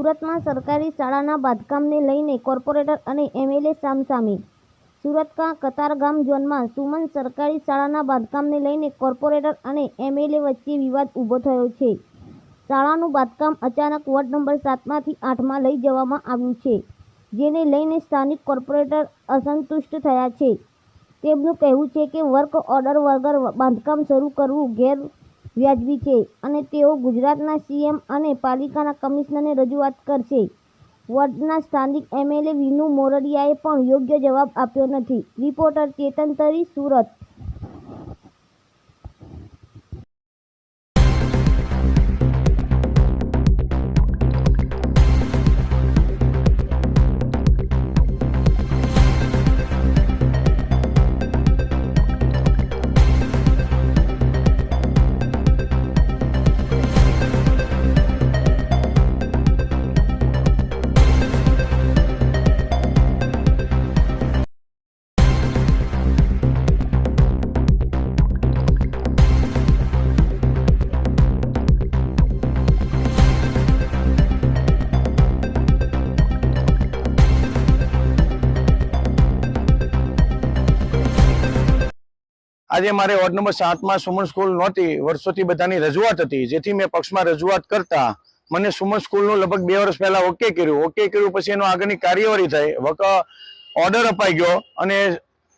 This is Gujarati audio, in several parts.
સુરતમાં સરકારી શાળાના બાંધકામને લઈને કોર્પોરેટર અને એમએલએ સામસામે। સુરતના કતારગામ ઝોનમાં સુમન સરકારી શાળાના બાંધકામને લઈને કોર્પોરેટર અને એમએલએ વચ્ચે વિવાદ ઊભો થયો છે। શાળાનું બાંધકામ અચાનક વોર્ડ નંબર 7માંથી 8માં લઈ જવામાં આવ્યું છે, જેને લઈને સ્થાનિક કોર્પોરેટર અસંતુષ્ટ થયા છે। તેમનું કહેવું છે કે વર્ક ઓર્ડર વગર બાંધકામ શરૂ કરવું ગેરવ્યાજબી છે અને તેઓ ગુજરાતના સીએમ અને પાલિકાના કમિશનરને રજૂઆત કરશે। વોર્ડના સ્થાનિક એમએલએ વિનુ મોરડિયાએ પણ યોગ્ય જવાબ આપ્યો નથી। રિપોર્ટર ચેતન તરી, સુરત। આજે મારે વોર્ડ નંબર 7માં સુમન સ્કૂલ નહોતી, વર્ષોથી બધાની રજૂઆત હતી, જેથી મેં પક્ષમાં રજૂઆત કરતા મને સુમન સ્કૂલનું લગભગ 2 વર્ષ પહેલા ઓકે કર્યું પછી એનો આગળની કાર્યવાહી થઈ, ઓર્ડર અપાઈ ગયો અને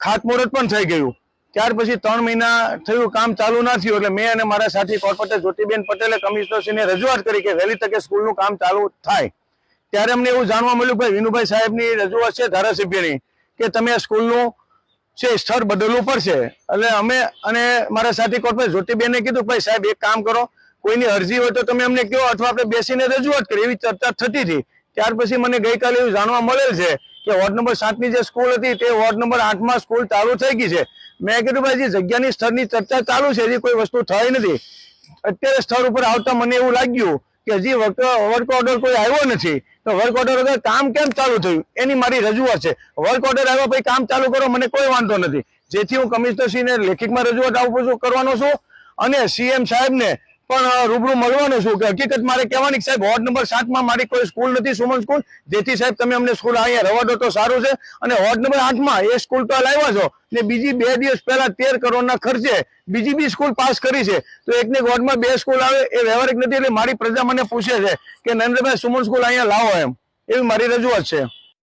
ખાતમુહૂર્ત પણ થઈ ગયું। ત્યાર પછી 3 મહિના થયું, કામ ચાલુ ના થયું, એટલે મેં અને મારા સાથી કોર્પોરેટર જ્યોતિબેન પટેલે કમિશનરશ્રીને રજૂઆત કરી કે વહેલી તકે સ્કૂલનું કામ ચાલુ થાય। ત્યારે અમને એવું જાણવા મળ્યું કે વિનુભાઈ સાહેબની રજૂઆત છે ધારાસભ્યની કે તમે સ્કૂલનું સ્થળ બદલવું પડશે। એટલે અમે અને મારા સાથી કોર્પોરેટર જ્યોતિબેને કીધું ભાઈ સાહેબ એક કામ કરો, કોઈની અરજી હોય તો તમે અમને કહો અથવા આપણે બેસીને રજૂઆત કરીએ, એવી ચર્ચા થતી હતી। ત્યાર પછી મને ગઈકાલે એવું જાણવા મળેલ છે કે વોર્ડ નંબર 7ની જે સ્કૂલ હતી તે વોર્ડ નંબર 8માં સ્કૂલ ચાલુ થઈ ગઈ છે। મેં કીધું ભાઈ જે જગ્યાની સ્થળની ચર્ચા ચાલુ છે, હજી કોઈ વસ્તુ થઈ નથી। અત્યારે સ્થળ ઉપર આવતા મને એવું લાગ્યું કે હજી વર્ક ઓર્ડર કોઈ આવ્યો નથી, તો વર્ક ઓર્ડર વગર કામ કેમ ચાલુ થયું એની મારી રજૂઆત છે। વર્ક ઓર્ડર આવ્યો પછી કામ ચાલુ કરો, મને કોઈ વાંધો નથી, જેથી હું કમિશનરશ્રીને લેખિતમાં રજૂઆત આપું કરવાનો છું અને સીએમ સાહેબને પણ રૂબરૂ મળવાનો છું કે હકીકત મારે કહેવાની સાહેબ વોર્ડ નંબર 7માં મારી કોઈ સ્કૂલ નથી સુમન સ્કૂલ, જેથી સાહેબ તમે અમને સ્કૂલ અહીંયા રવા દો તો સારું છે। અને વોર્ડ નંબર 8માં એ સ્કૂલ તો લાવ્યા છો ને બીજી 2 દિવસ પહેલા 13 કરોડના ખર્ચે બીજી બી સ્કૂલ પાસ કરી છે, તો એકને વોર્ડમાં 2 સ્કૂલ આવે એ વ્યવહારિક નથી। એટલે મારી પ્રજા મને પૂછે છે કે નરેન્દ્રભાઈ સુમન સ્કૂલ અહીંયા લાવો, એવી મારી રજૂઆત છે।